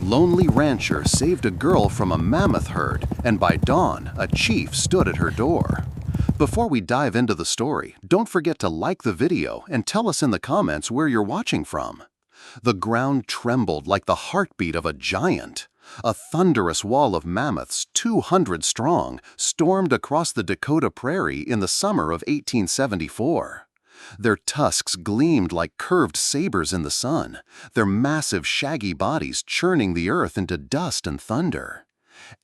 lonely rancher saved a girl from a mammoth herd, and by dawn, a chief stood at her door. Before we dive into the story, don't forget to like the video and tell us in the comments where you're watching from. The ground trembled like the heartbeat of a giant. A thunderous wall of mammoths, 200 strong, stormed across the Dakota Prairie in the summer of 1874. Their tusks gleamed like curved sabers in the sun, their massive shaggy bodies churning the earth into dust and thunder.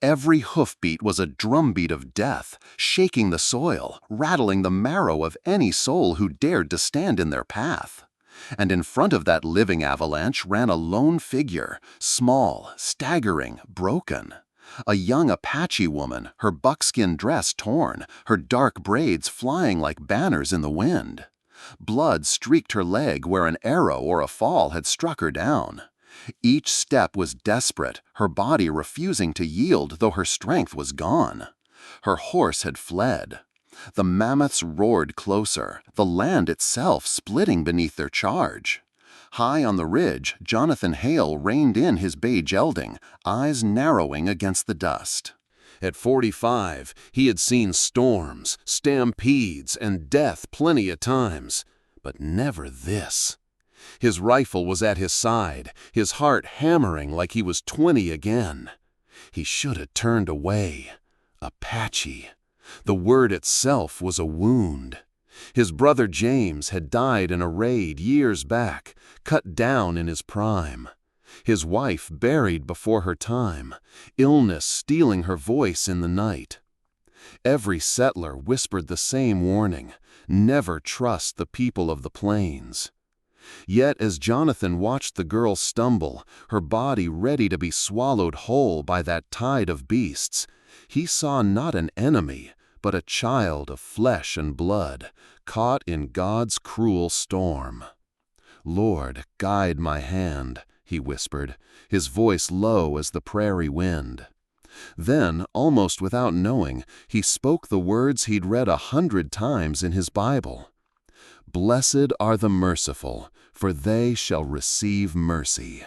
Every hoofbeat was a drumbeat of death, shaking the soil, rattling the marrow of any soul who dared to stand in their path. And in front of that living avalanche ran a lone figure, small, staggering, broken. A young Apache woman, her buckskin dress torn, her dark braids flying like banners in the wind. Blood streaked her leg where an arrow or a fall had struck her down. Each step was desperate, her body refusing to yield though her strength was gone. Her horse had fled. The mammoths roared closer, the land itself splitting beneath their charge. High on the ridge, Jonathan Hale reined in his bay gelding, eyes narrowing against the dust. At 45, he had seen storms, stampedes, and death plenty of times, but never this. His rifle was at his side, his heart hammering like he was 20 again. He should have turned away. Apache. The word itself was a wound. His brother James had died in a raid years back, cut down in his prime. His wife buried before her time, illness stealing her voice in the night. Every settler whispered the same warning: never trust the people of the plains. Yet as Jonathan watched the girl stumble, her body ready to be swallowed whole by that tide of beasts, he saw not an enemy, but a child of flesh and blood, caught in God's cruel storm. "Lord, guide my hand," he whispered, his voice low as the prairie wind. Then, almost without knowing, he spoke the words he'd read 100 times in his Bible. "Blessed are the merciful, for they shall receive mercy."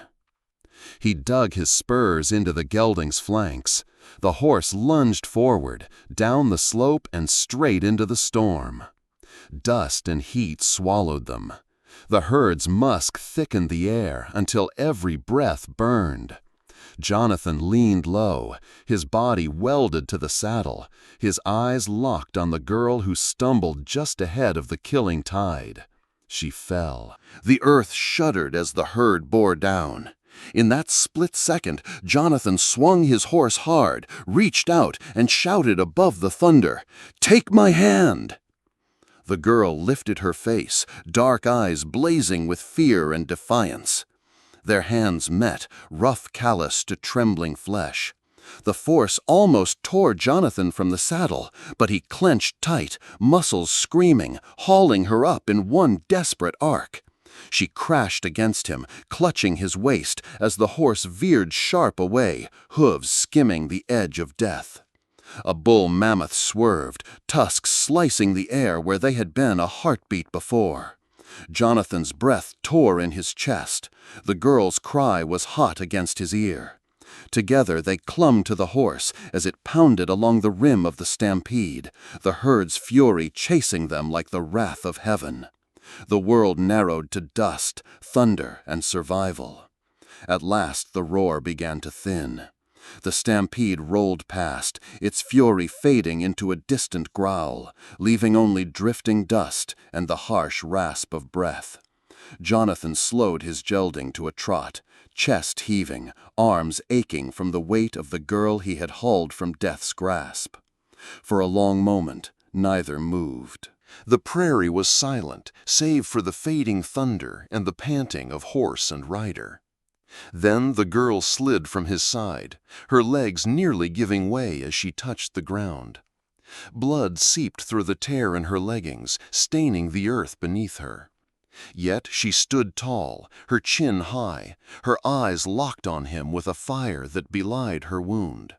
He dug his spurs into the gelding's flanks. The horse lunged forward, down the slope and straight into the storm. Dust and heat swallowed them. The herd's musk thickened the air until every breath burned. Jonathan leaned low, his body welded to the saddle, his eyes locked on the girl who stumbled just ahead of the killing tide. She fell. The earth shuddered as the herd bore down. In that split second, Jonathan swung his horse hard, reached out, and shouted above the thunder, "Take my hand!" The girl lifted her face, dark eyes blazing with fear and defiance. Their hands met, rough callous to trembling flesh. The force almost tore Jonathan from the saddle, but he clenched tight, muscles screaming, hauling her up in one desperate arc. She crashed against him, clutching his waist as the horse veered sharp away, hooves skimming the edge of death. A bull mammoth swerved, tusks slicing the air where they had been a heartbeat before. Jonathan's breath tore in his chest. The girl's cry was hot against his ear. Together they clung to the horse as it pounded along the rim of the stampede, the herd's fury chasing them like the wrath of heaven. The world narrowed to dust, thunder, and survival. At last the roar began to thin. The stampede rolled past, its fury fading into a distant growl, leaving only drifting dust and the harsh rasp of breath. Jonathan slowed his gelding to a trot, chest heaving, arms aching from the weight of the girl he had hauled from death's grasp. For a long moment, neither moved. The prairie was silent, save for the fading thunder and the panting of horse and rider. Then the girl slid from his side, her legs nearly giving way as she touched the ground. Blood seeped through the tear in her leggings, staining the earth beneath her. Yet she stood tall, her chin high, her eyes locked on him with a fire that belied her wound.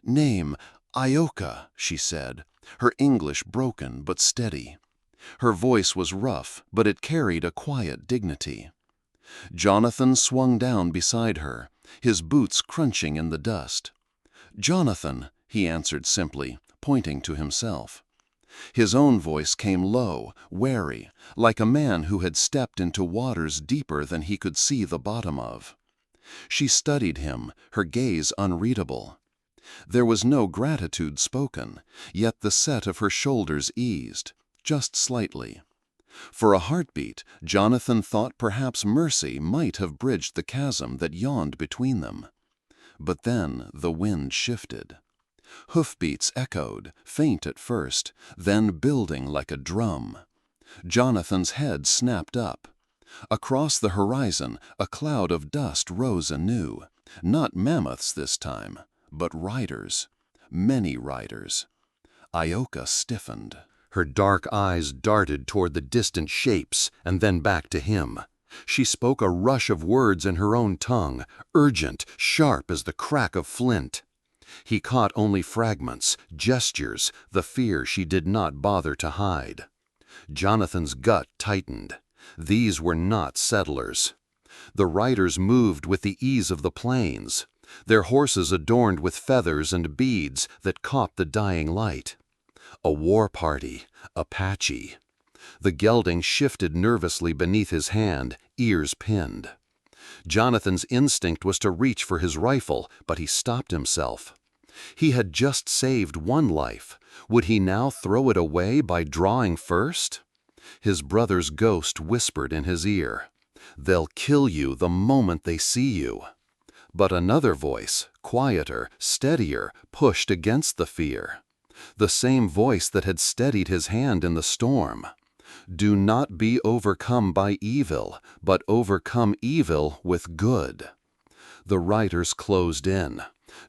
"Name, Ioka," she said, her English broken but steady. Her voice was rough, but it carried a quiet dignity. Jonathan swung down beside her, his boots crunching in the dust. "Jonathan," he answered simply, pointing to himself. His own voice came low, wary, like a man who had stepped into waters deeper than he could see the bottom of. She studied him, her gaze unreadable. There was no gratitude spoken, yet the set of her shoulders eased, just slightly. For a heartbeat, Jonathan thought perhaps mercy might have bridged the chasm that yawned between them. But then the wind shifted. Hoofbeats echoed, faint at first, then building like a drum. Jonathan's head snapped up. Across the horizon, a cloud of dust rose anew. Not mammoths this time, but riders. Many riders. Ioka stiffened. Her dark eyes darted toward the distant shapes and then back to him. She spoke a rush of words in her own tongue, urgent, sharp as the crack of flint. He caught only fragments, gestures, the fear she did not bother to hide. Jonathan's gut tightened. These were not settlers. The riders moved with the ease of the plains, their horses adorned with feathers and beads that caught the dying light. A war party, Apache. The gelding shifted nervously beneath his hand, ears pinned. Jonathan's instinct was to reach for his rifle, but he stopped himself. He had just saved one life. Would he now throw it away by drawing first? His brother's ghost whispered in his ear, "They'll kill you the moment they see you." But another voice, quieter, steadier, pushed against the fear. The same voice that had steadied his hand in the storm. "Do not be overcome by evil, but overcome evil with good." The riders closed in.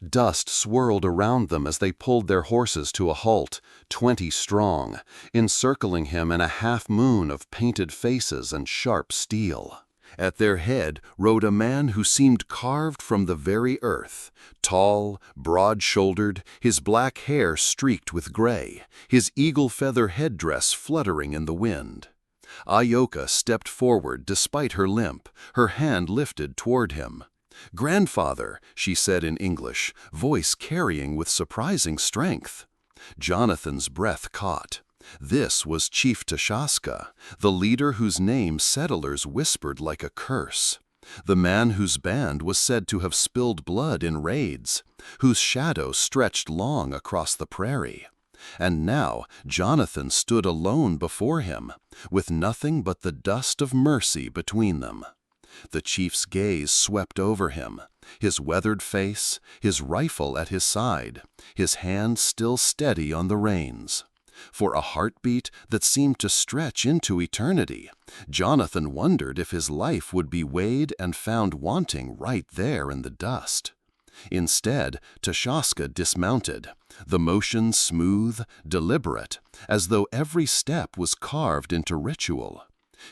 Dust swirled around them as they pulled their horses to a halt, 20 strong, encircling him in a half-moon of painted faces and sharp steel. At their head rode a man who seemed carved from the very earth, tall, broad-shouldered, his black hair streaked with gray, his eagle-feather headdress fluttering in the wind. Ioka stepped forward despite her limp, her hand lifted toward him. "Grandfather," she said in English, voice carrying with surprising strength. Jonathan's breath caught. This was Chief Tashaska, the leader whose name settlers whispered like a curse, the man whose band was said to have spilled blood in raids, whose shadow stretched long across the prairie. And now Jonathan stood alone before him, with nothing but the dust of mercy between them. The chief's gaze swept over him, his weathered face, his rifle at his side, his hand still steady on the reins. For a heartbeat that seemed to stretch into eternity, Jonathan wondered if his life would be weighed and found wanting right there in the dust. Instead, Tashaska dismounted, the motion smooth, deliberate, as though every step was carved into ritual.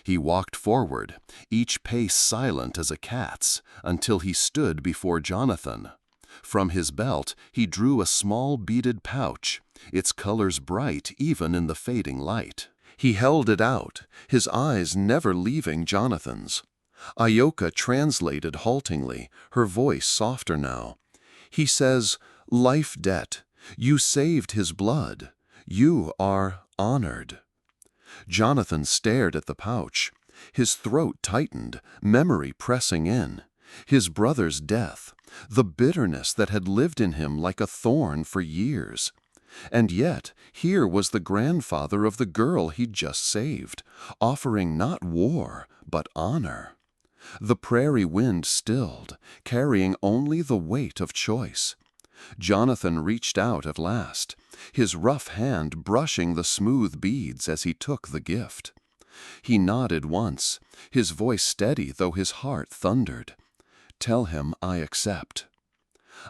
He walked forward, each pace silent as a cat's, until he stood before Jonathan. From his belt he drew a small beaded pouch, its colors bright even in the fading light. He held it out, his eyes never leaving Jonathan's. Ioka translated haltingly, her voice softer now. "He says, 'Life debt. You saved his blood. You are honored.'" Jonathan stared at the pouch. His throat tightened, memory pressing in. His brother's death, the bitterness that had lived in him like a thorn for years. And yet, here was the grandfather of the girl he'd just saved, offering not war, but honor. The prairie wind stilled, carrying only the weight of choice. Jonathan reached out at last, his rough hand brushing the smooth beads as he took the gift. He nodded once, his voice steady though his heart thundered. "Tell him I accept."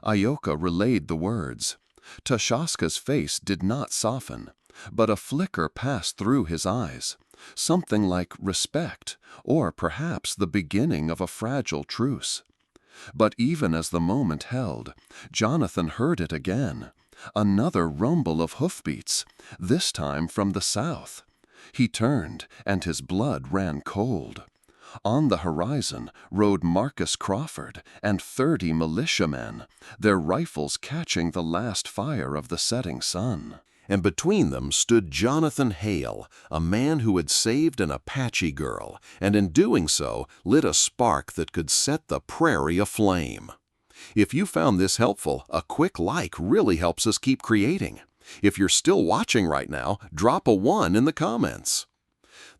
Ioka relayed the words. Tashaska's face did not soften, but a flicker passed through his eyes, something like respect, or perhaps the beginning of a fragile truce. But even as the moment held, Jonathan heard it again, another rumble of hoofbeats, this time from the south. He turned, and his blood ran cold. On the horizon rode Marcus Crawford and 30 militiamen, their rifles catching the last fire of the setting sun. And between them stood Jonathan Hale, a man who had saved an Apache girl, and in doing so lit a spark that could set the prairie aflame. If you found this helpful, a quick like really helps us keep creating. If you're still watching right now, drop a 1 in the comments.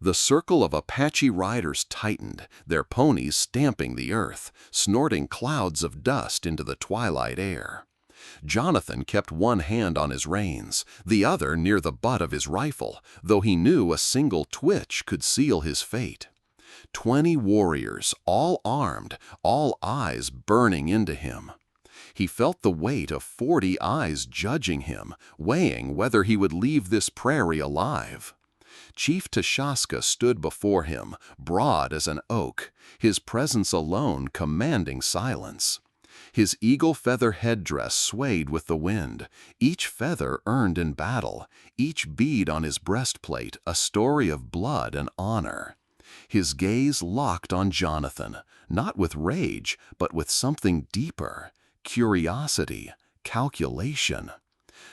The circle of Apache riders tightened, their ponies stamping the earth, snorting clouds of dust into the twilight air. Jonathan kept one hand on his reins, the other near the butt of his rifle, though he knew a single twitch could seal his fate. 20 warriors, all armed, all eyes burning into him. He felt the weight of 40 eyes judging him, weighing whether he would leave this prairie alive. Chief Tashaska stood before him, broad as an oak, his presence alone commanding silence. His eagle feather headdress swayed with the wind, each feather earned in battle, each bead on his breastplate a story of blood and honor. His gaze locked on Jonathan, not with rage, but with something deeper, curiosity, calculation.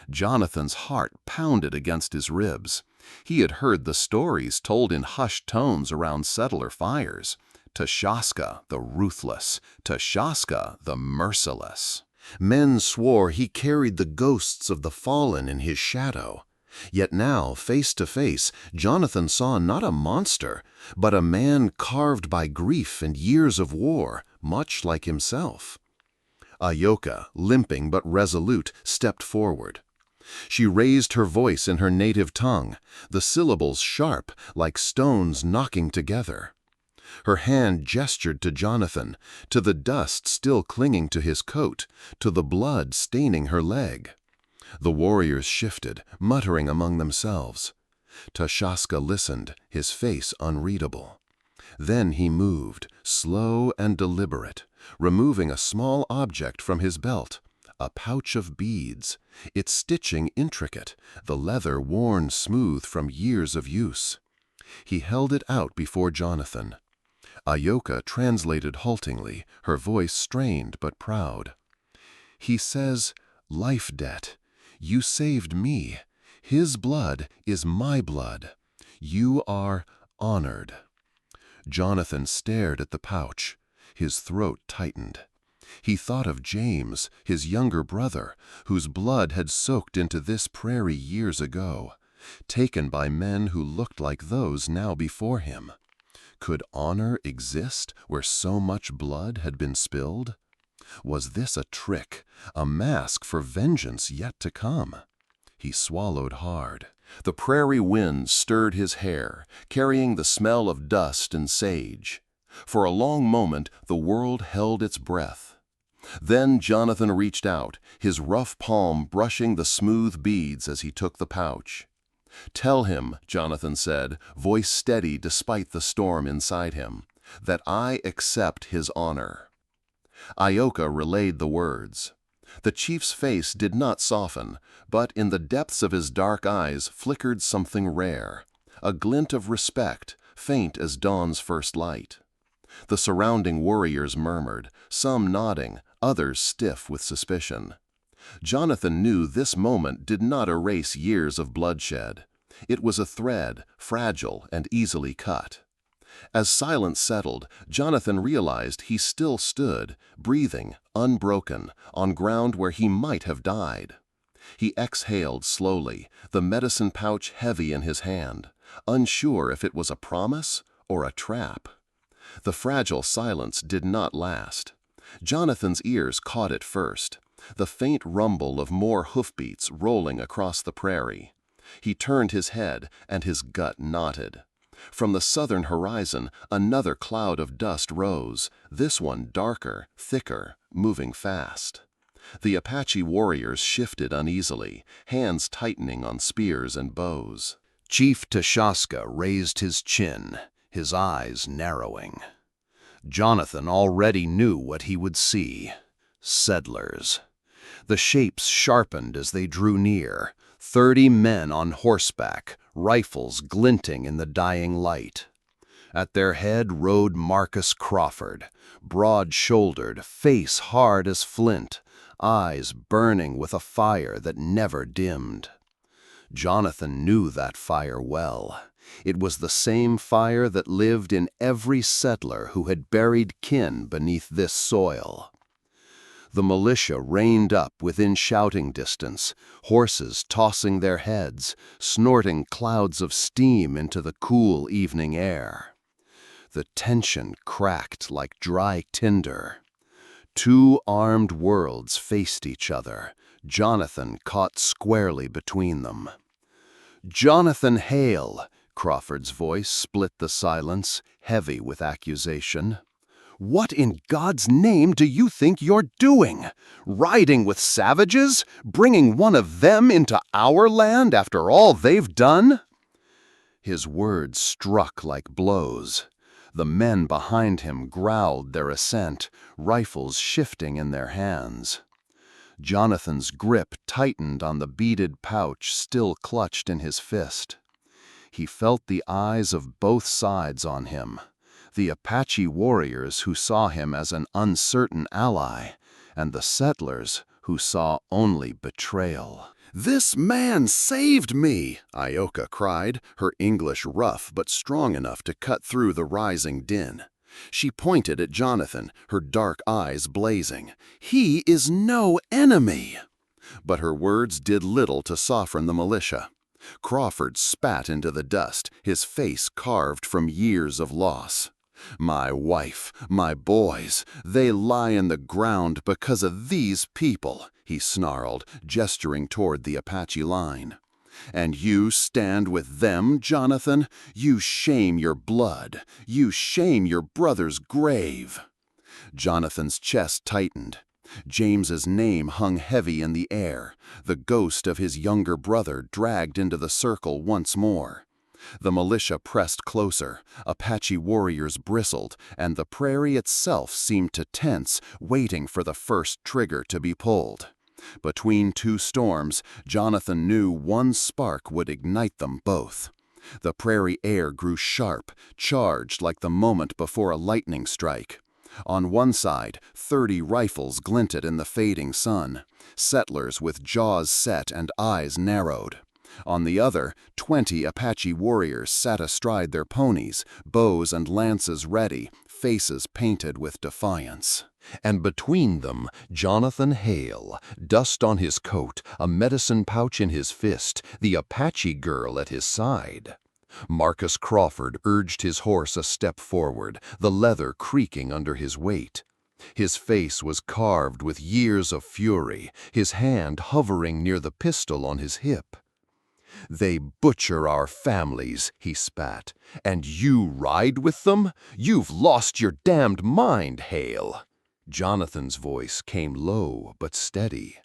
Jonathan's heart pounded against his ribs. He had heard the stories told in hushed tones around settler fires. Tashaska the ruthless, Tashaska the merciless. Men swore he carried the ghosts of the fallen in his shadow. Yet now, face to face, Jonathan saw not a monster, but a man carved by grief and years of war, much like himself. Ayoka, limping but resolute, stepped forward. She raised her voice in her native tongue, the syllables sharp, like stones knocking together. Her hand gestured to Jonathan, to the dust still clinging to his coat, to the blood staining her leg. The warriors shifted, muttering among themselves. Tashaska listened, his face unreadable. Then he moved, slow and deliberate, removing a small object from his belt, a pouch of beads, its stitching intricate, the leather worn smooth from years of use. He held it out before Jonathan. Ayoka translated haltingly, her voice strained but proud. He says, "Life debt. You saved me. His blood is my blood. You are honored." Jonathan stared at the pouch. His throat tightened. He thought of James, his younger brother, whose blood had soaked into this prairie years ago, taken by men who looked like those now before him. Could honor exist where so much blood had been spilled? Was this a trick, a mask for vengeance yet to come? He swallowed hard. The prairie wind stirred his hair, carrying the smell of dust and sage. For a long moment, the world held its breath. Then Jonathan reached out, his rough palm brushing the smooth beads as he took the pouch. "Tell him," Jonathan said, voice steady despite the storm inside him, "that I accept his honor." Ayoka relayed the words. The chief's face did not soften, but in the depths of his dark eyes flickered something rare, a glint of respect, faint as dawn's first light. The surrounding warriors murmured, some nodding, others stiff with suspicion. Jonathan knew this moment did not erase years of bloodshed. It was a thread, fragile and easily cut. As silence settled, Jonathan realized he still stood, breathing, unbroken, on ground where he might have died. He exhaled slowly, the medicine pouch heavy in his hand, unsure if it was a promise or a trap. The fragile silence did not last. Jonathan's ears caught it first, the faint rumble of more hoofbeats rolling across the prairie. He turned his head, and his gut knotted. From the southern horizon, another cloud of dust rose, this one darker, thicker, moving fast. The Apache warriors shifted uneasily, hands tightening on spears and bows. Chief Tashaska raised his chin, his eyes narrowing. Jonathan already knew what he would see. Settlers. The shapes sharpened as they drew near, 30 men on horseback, rifles glinting in the dying light. At their head rode Marcus Crawford, broad-shouldered, face hard as flint, eyes burning with a fire that never dimmed. Jonathan knew that fire well. It was the same fire that lived in every settler who had buried kin beneath this soil. The militia reined up within shouting distance, horses tossing their heads, snorting clouds of steam into the cool evening air. The tension cracked like dry tinder. Two armed worlds faced each other, Jonathan caught squarely between them. "Jonathan Hale!" Crawford's voice split the silence, heavy with accusation. "What in God's name do you think you're doing? Riding with savages? Bringing one of them into our land after all they've done?" His words struck like blows. The men behind him growled their assent, rifles shifting in their hands. Jonathan's grip tightened on the beaded pouch still clutched in his fist. He felt the eyes of both sides on him, the Apache warriors who saw him as an uncertain ally, and the settlers who saw only betrayal. "This man saved me!" Ioka cried, her English rough but strong enough to cut through the rising din. She pointed at Jonathan, her dark eyes blazing. "He is no enemy!" But her words did little to soften the militia. Crawford spat into the dust, his face carved from years of loss. "My wife, my boys, they lie in the ground because of these people," he snarled, gesturing toward the Apache line. "And you stand with them, Jonathan? You shame your blood. You shame your brother's grave." Jonathan's chest tightened. James's name hung heavy in the air, the ghost of his younger brother dragged into the circle once more. The militia pressed closer, Apache warriors bristled, and the prairie itself seemed to tense, waiting for the first trigger to be pulled. Between two storms, Jonathan knew one spark would ignite them both. The prairie air grew sharp, charged like the moment before a lightning strike. On one side, 30 rifles glinted in the fading sun, settlers with jaws set and eyes narrowed. On the other, 20 Apache warriors sat astride their ponies, bows and lances ready, faces painted with defiance. And between them, Jonathan Hale, dust on his coat, a medicine pouch in his fist, the Apache girl at his side. Marcus Crawford urged his horse a step forward, the leather creaking under his weight. His face was carved with years of fury, his hand hovering near the pistol on his hip. "They butcher our families," he spat, "and you ride with them? You've lost your damned mind, Hale." Jonathan's voice came low but steady.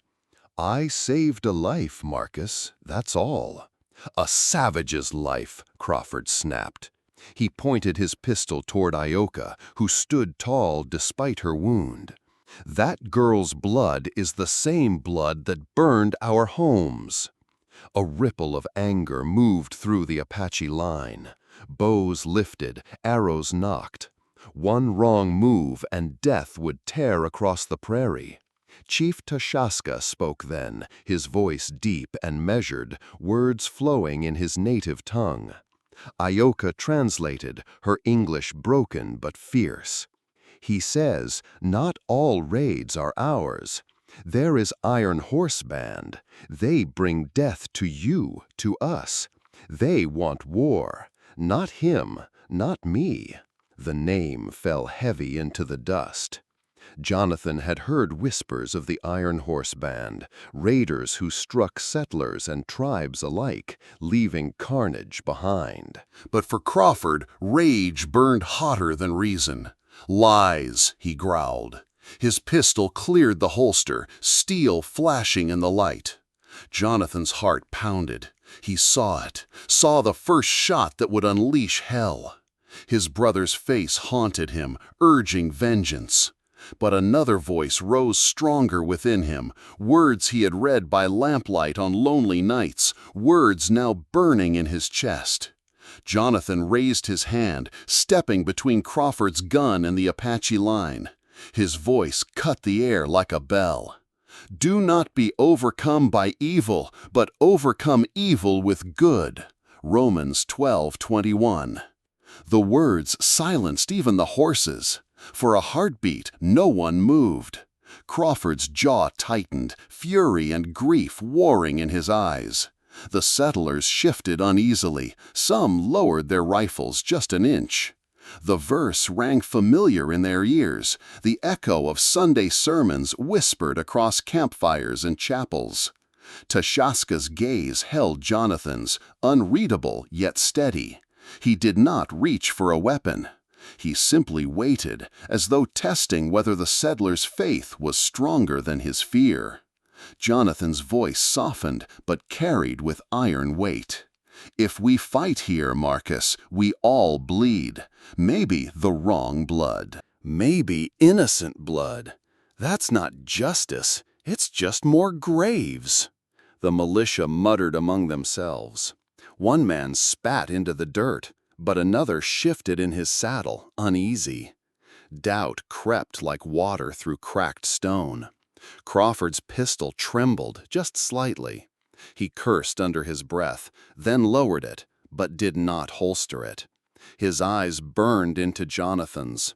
"I saved a life, Marcus, that's all." "A savage's life," Crawford snapped. He pointed his pistol toward Ioka, who stood tall despite her wound. "That girl's blood is the same blood that burned our homes." A ripple of anger moved through the Apache line. Bows lifted, arrows knocked. One wrong move and death would tear across the prairie. Chief Tashaska spoke then, his voice deep and measured, words flowing in his native tongue. Ioka translated, her English broken but fierce. He says, "Not all raids are ours. There is Iron Horse Band. They bring death to you, to us. They want war. Not him, not me." The name fell heavy into the dust. Jonathan had heard whispers of the Iron Horse Band, raiders who struck settlers and tribes alike, leaving carnage behind. But for Crawford, rage burned hotter than reason. "Lies," he growled. His pistol cleared the holster, steel flashing in the light. Jonathan's heart pounded. He saw it, saw the first shot that would unleash hell. His brother's face haunted him, urging vengeance. But another voice rose stronger within him, words he had read by lamplight on lonely nights, words now burning in his chest. Jonathan raised his hand, stepping between Crawford's gun and the Apache line. His voice cut the air like a bell. "Do not be overcome by evil, but overcome evil with good." Romans 12:21. The words silenced even the horses. For a heartbeat, no one moved. Crawford's jaw tightened, fury and grief warring in his eyes. The settlers shifted uneasily. Some lowered their rifles just an inch. The verse rang familiar in their ears, the echo of Sunday sermons whispered across campfires and chapels. Tashaska's gaze held Jonathan's, unreadable yet steady. He did not reach for a weapon. He simply waited, as though testing whether the settler's faith was stronger than his fear. Jonathan's voice softened, but carried with iron weight. "If we fight here, Marcus, we all bleed. Maybe the wrong blood. Maybe innocent blood. That's not justice, it's just more graves." The militia muttered among themselves. One man spat into the dirt, but another shifted in his saddle, uneasy. Doubt crept like water through cracked stone. Crawford's pistol trembled just slightly. He cursed under his breath, then lowered it, but did not holster it. His eyes burned into Jonathan's.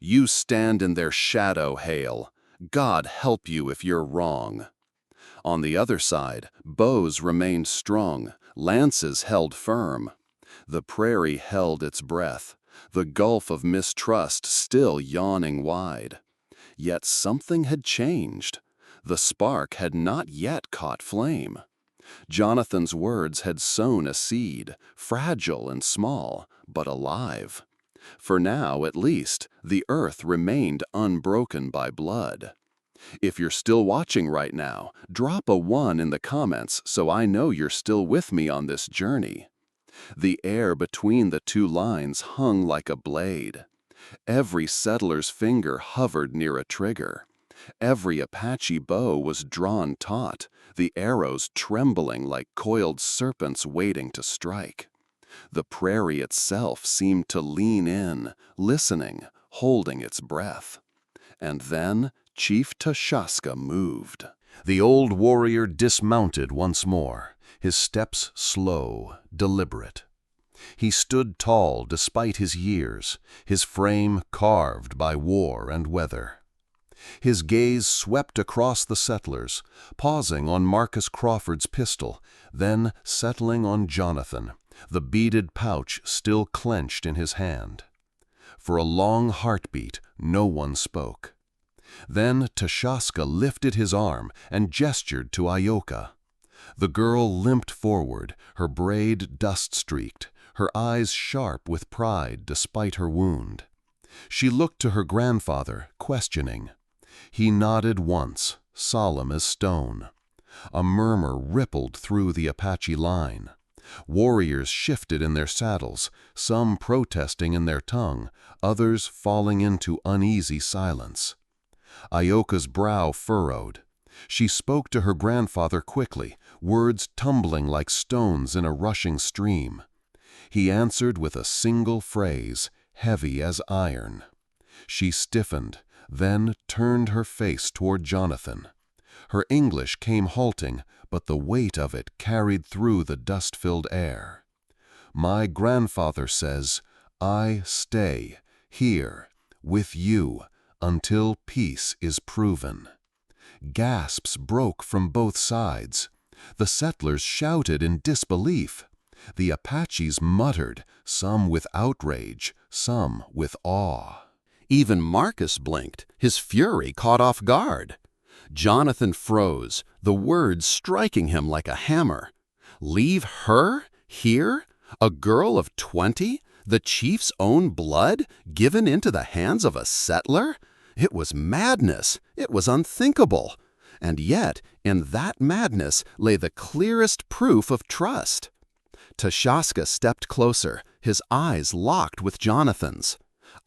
"You stand in their shadow, Hale. God help you if you're wrong." On the other side, bows remained strung, lances held firm. The prairie held its breath, the gulf of mistrust still yawning wide. Yet something had changed. The spark had not yet caught flame. Jonathan's words had sown a seed, fragile and small, but alive. For now, at least, the earth remained unbroken by blood. If you're still watching right now, drop a 1 in the comments so I know you're still with me on this journey. The air between the two lines hung like a blade. Every settler's finger hovered near a trigger. Every Apache bow was drawn taut, the arrows trembling like coiled serpents waiting to strike. The prairie itself seemed to lean in, listening, holding its breath. And then Chief Tashaska moved. The old warrior dismounted once more, his steps slow, deliberate. He stood tall despite his years, his frame carved by war and weather. His gaze swept across the settlers, pausing on Marcus Crawford's pistol, then settling on Jonathan, the beaded pouch still clenched in his hand. For a long heartbeat, no one spoke. Then Tashaska lifted his arm and gestured to Ioka. The girl limped forward, her braid dust-streaked, her eyes sharp with pride despite her wound. She looked to her grandfather, questioning. He nodded once, solemn as stone. A murmur rippled through the Apache line. Warriors shifted in their saddles, some protesting in their tongue, others falling into uneasy silence. Ioka's brow furrowed. She spoke to her grandfather quickly, words tumbling like stones in a rushing stream. He answered with a single phrase, heavy as iron. She stiffened, then turned her face toward Jonathan. Her English came halting, but the weight of it carried through the dust-filled air. "My grandfather says, I stay here with you until peace is proven." Gasps broke from both sides. The settlers shouted in disbelief. The Apaches muttered, some with outrage, some with awe. Even Marcus blinked, his fury caught off guard. Jonathan froze, the words striking him like a hammer. Leave her? Here? A girl of 20? The chief's own blood? Given into the hands of a settler? It was madness. It was unthinkable. And yet, in that madness lay the clearest proof of trust. Tashaska stepped closer, his eyes locked with Jonathan's.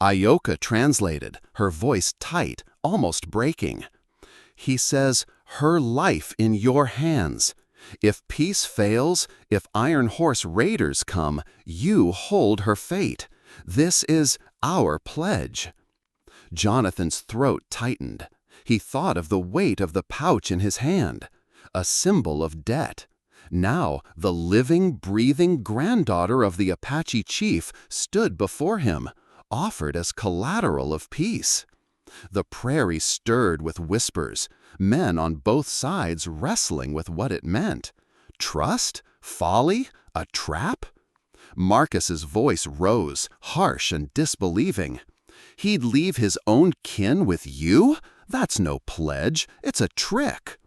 Ioka translated, her voice tight, almost breaking. "He says, her life in your hands. If peace fails, if Iron Horse raiders come, you hold her fate. This is our pledge." Jonathan's throat tightened. He thought of the weight of the pouch in his hand, a symbol of debt. Now the living, breathing granddaughter of the Apache chief stood before him, offered as collateral of peace. The prairie stirred with whispers, men on both sides wrestling with what it meant. Trust? Folly? A trap? Marcus's voice rose, harsh and disbelieving. "He'd leave his own kin with you? That's no pledge, it's a trick."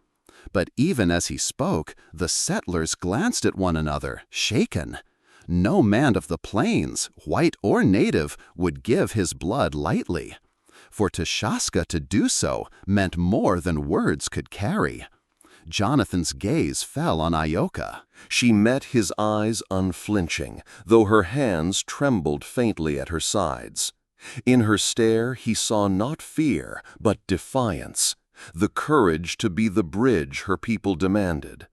But even as he spoke, the settlers glanced at one another, shaken. No man of the plains, white or native, would give his blood lightly. For to Shaska to do so meant more than words could carry. Jonathan's gaze fell on Ioka. She met his eyes unflinching, though her hands trembled faintly at her sides. In her stare he saw not fear, but defiance, the courage to be the bridge her people demanded.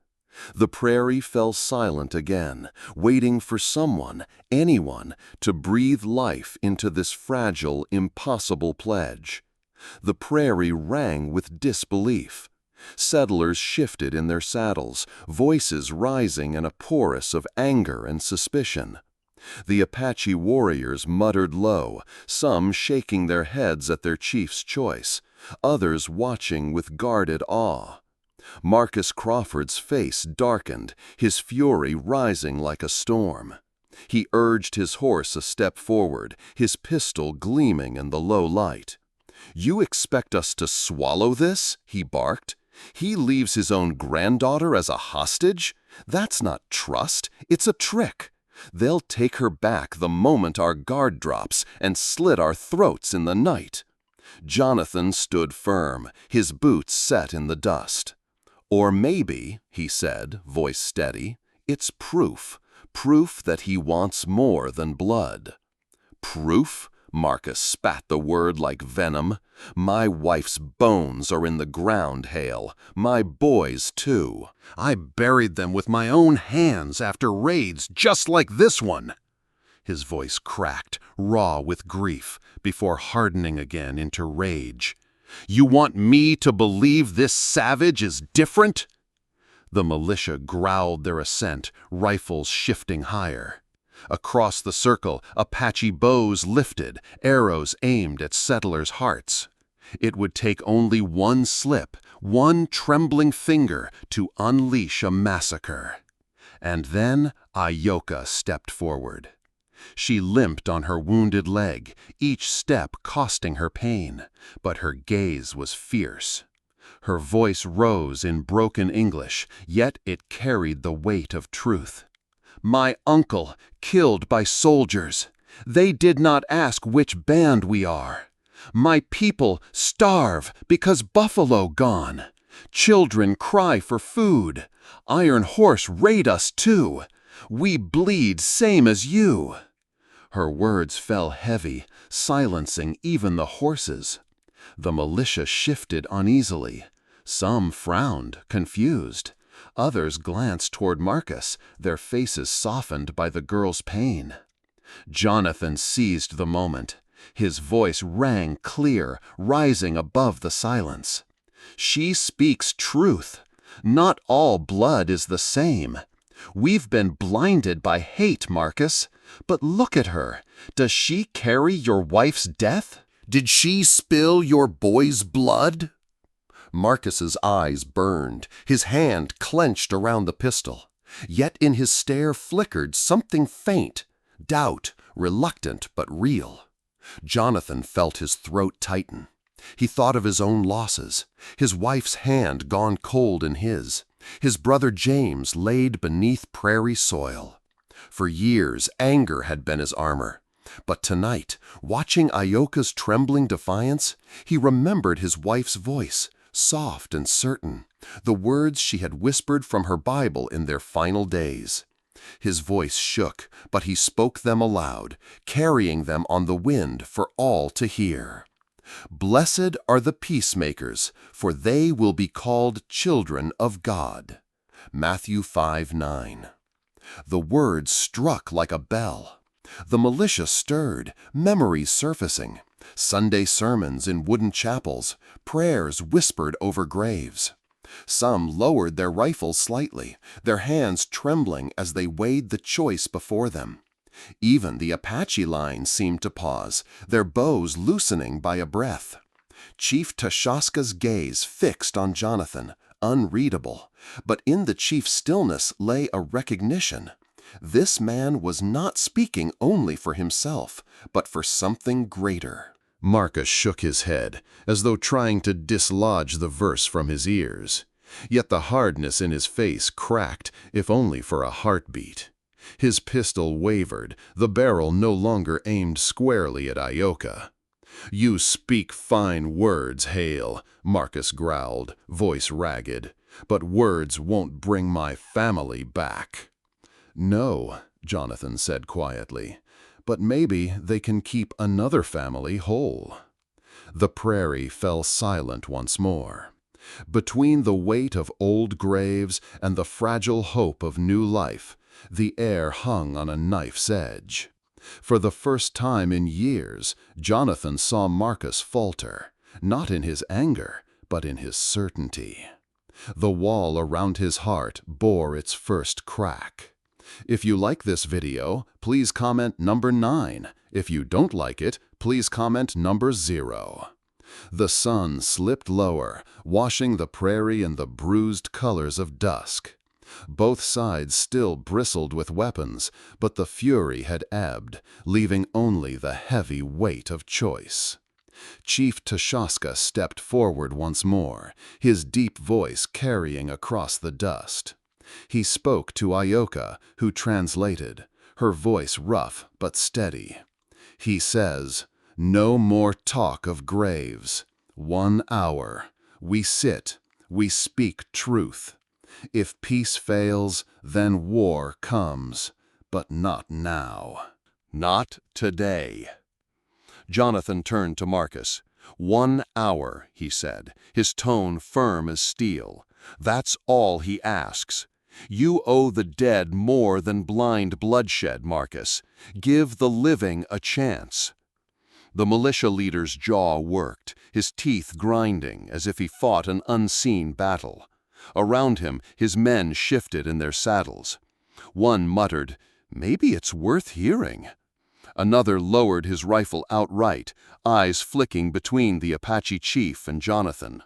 The prairie fell silent again, waiting for someone, anyone, to breathe life into this fragile, impossible pledge. The prairie rang with disbelief. Settlers shifted in their saddles, voices rising in a chorus of anger and suspicion. The Apache warriors muttered low, some shaking their heads at their chief's choice, others watching with guarded awe. Marcus Crawford's face darkened, his fury rising like a storm. He urged his horse a step forward, his pistol gleaming in the low light. "You expect us to swallow this?" he barked. "He leaves his own granddaughter as a hostage? That's not trust, it's a trick. They'll take her back the moment our guard drops and slit our throats in the night." Jonathan stood firm, his boots set in the dust. "Or maybe," he said, voice steady, "it's proof that he wants more than blood." "Proof?" Marcus spat the word like venom. "My wife's bones are in the ground, Hale. My boys, too. I buried them with my own hands after raids just like this one." His voice cracked, raw with grief, before hardening again into rage. "You want me to believe this savage is different?" The militia growled their assent, rifles shifting higher. Across the circle, Apache bows lifted, arrows aimed at settlers' hearts. It would take only one slip, one trembling finger to unleash a massacre. And then Ioka stepped forward. She limped on her wounded leg, each step costing her pain, but her gaze was fierce. Her voice rose in broken English, yet it carried the weight of truth. "My uncle, killed by soldiers. They did not ask which band we are. My people starve because buffalo gone. Children cry for food. Iron Horse raid us too. We bleed same as you." Her words fell heavy, silencing even the horses. The militia shifted uneasily. Some frowned, confused. Others glanced toward Marcus, their faces softened by the girl's pain. Jonathan seized the moment. His voice rang clear, rising above the silence. "She speaks truth. Not all blood is the same. We've been blinded by hate, Marcus. But look at her. Does she carry your wife's death? Did she spill your boy's blood?" Marcus's eyes burned, his hand clenched around the pistol. Yet in his stare flickered something faint, doubt, reluctant but real. Jonathan felt his throat tighten. He thought of his own losses, his wife's hand gone cold in his brother James laid beneath prairie soil. For years, anger had been his armor. But tonight, watching Ioka's trembling defiance, he remembered his wife's voice, soft and certain, the words she had whispered from her Bible in their final days. His voice shook, but he spoke them aloud, carrying them on the wind for all to hear. "Blessed are the peacemakers, for they will be called children of God." Matthew 5:9. The words struck like a bell. The militia stirred, memories surfacing, Sunday sermons in wooden chapels, prayers whispered over graves. Some lowered their rifles slightly, their hands trembling as they weighed the choice before them. Even the Apache line seemed to pause, their bows loosening by a breath. Chief Tashaska's gaze fixed on Jonathan, unreadable, but in the chief's stillness lay a recognition. This man was not speaking only for himself, but for something greater. Marcus shook his head, as though trying to dislodge the verse from his ears. Yet the hardness in his face cracked, if only for a heartbeat. His pistol wavered, the barrel no longer aimed squarely at Ioka. "You speak fine words, Hale," Marcus growled, voice ragged, "but words won't bring my family back." "No," Jonathan said quietly, "but maybe they can keep another family whole." The prairie fell silent once more. Between the weight of old graves and the fragile hope of new life, the air hung on a knife's edge. For the first time in years, Jonathan saw Marcus falter, not in his anger, but in his certainty. The wall around his heart bore its first crack. If you like this video, please comment number 9. If you don't like it, please comment number 0. The sun slipped lower, washing the prairie in the bruised colors of dusk. Both sides still bristled with weapons, but the fury had ebbed, leaving only the heavy weight of choice. Chief Tashaska stepped forward once more, his deep voice carrying across the dust. He spoke to Ioka, who translated, her voice rough but steady. He says, "No more talk of graves. 1 hour. We sit. We speak truth. If peace fails, then war comes, but not now. Not today." Jonathan turned to Marcus. 1 hour, he said, his tone firm as steel. "That's all he asks. You owe the dead more than blind bloodshed, Marcus. Give the living a chance." The militia leader's jaw worked, his teeth grinding as if he fought an unseen battle. Around him, his men shifted in their saddles. One muttered, "Maybe it's worth hearing." Another lowered his rifle outright, eyes flicking between the Apache chief and Jonathan.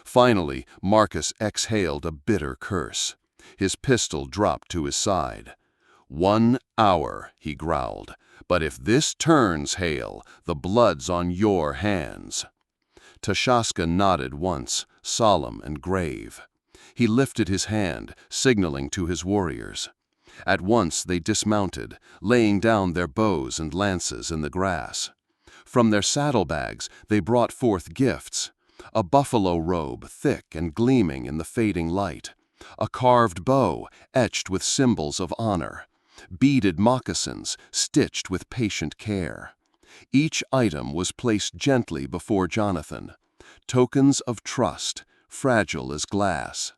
Finally, Marcus exhaled a bitter curse. His pistol dropped to his side. 1 hour, he growled. "But if this turns, Hale, the blood's on your hands." Tashaska nodded once, solemn and grave. He lifted his hand, signaling to his warriors. At once they dismounted, laying down their bows and lances in the grass. From their saddlebags they brought forth gifts: a buffalo robe thick and gleaming in the fading light, a carved bow etched with symbols of honor, beaded moccasins stitched with patient care. Each item was placed gently before Jonathan, tokens of trust, fragile as glass.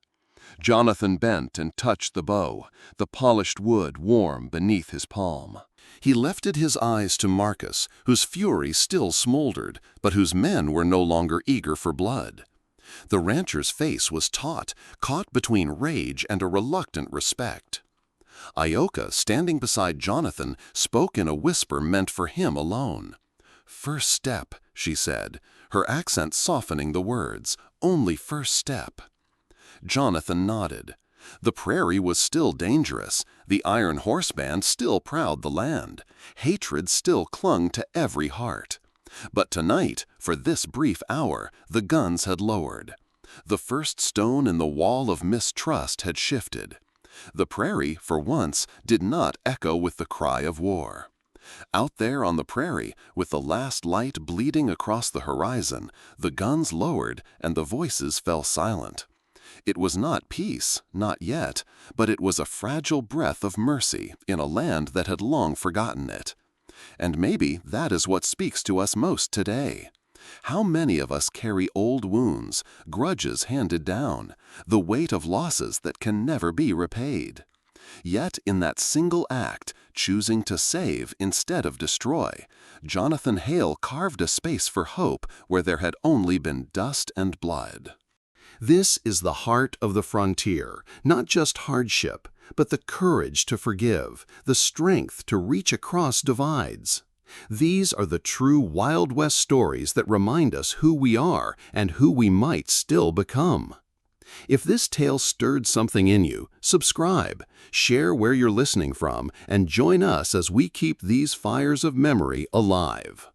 Jonathan bent and touched the bow, the polished wood warm beneath his palm. He lifted his eyes to Marcus, whose fury still smoldered, but whose men were no longer eager for blood. The rancher's face was taut, caught between rage and a reluctant respect. Ioka, standing beside Jonathan, spoke in a whisper meant for him alone. "First step," she said, her accent softening the words, "only first step." Jonathan nodded. The prairie was still dangerous, the iron horse band still prowled the land, hatred still clung to every heart. But tonight, for this brief hour, the guns had lowered. The first stone in the wall of mistrust had shifted. The prairie, for once, did not echo with the cry of war. Out there on the prairie, with the last light bleeding across the horizon, the guns lowered and the voices fell silent. It was not peace, not yet, but it was a fragile breath of mercy in a land that had long forgotten it. And maybe that is what speaks to us most today. How many of us carry old wounds, grudges handed down, the weight of losses that can never be repaid? Yet in that single act, choosing to save instead of destroy, Jonathan Hale carved a space for hope where there had only been dust and blood. This is the heart of the frontier, not just hardship, but the courage to forgive, the strength to reach across divides. These are the true Wild West stories that remind us who we are and who we might still become. If this tale stirred something in you, subscribe, share where you're listening from, and join us as we keep these fires of memory alive.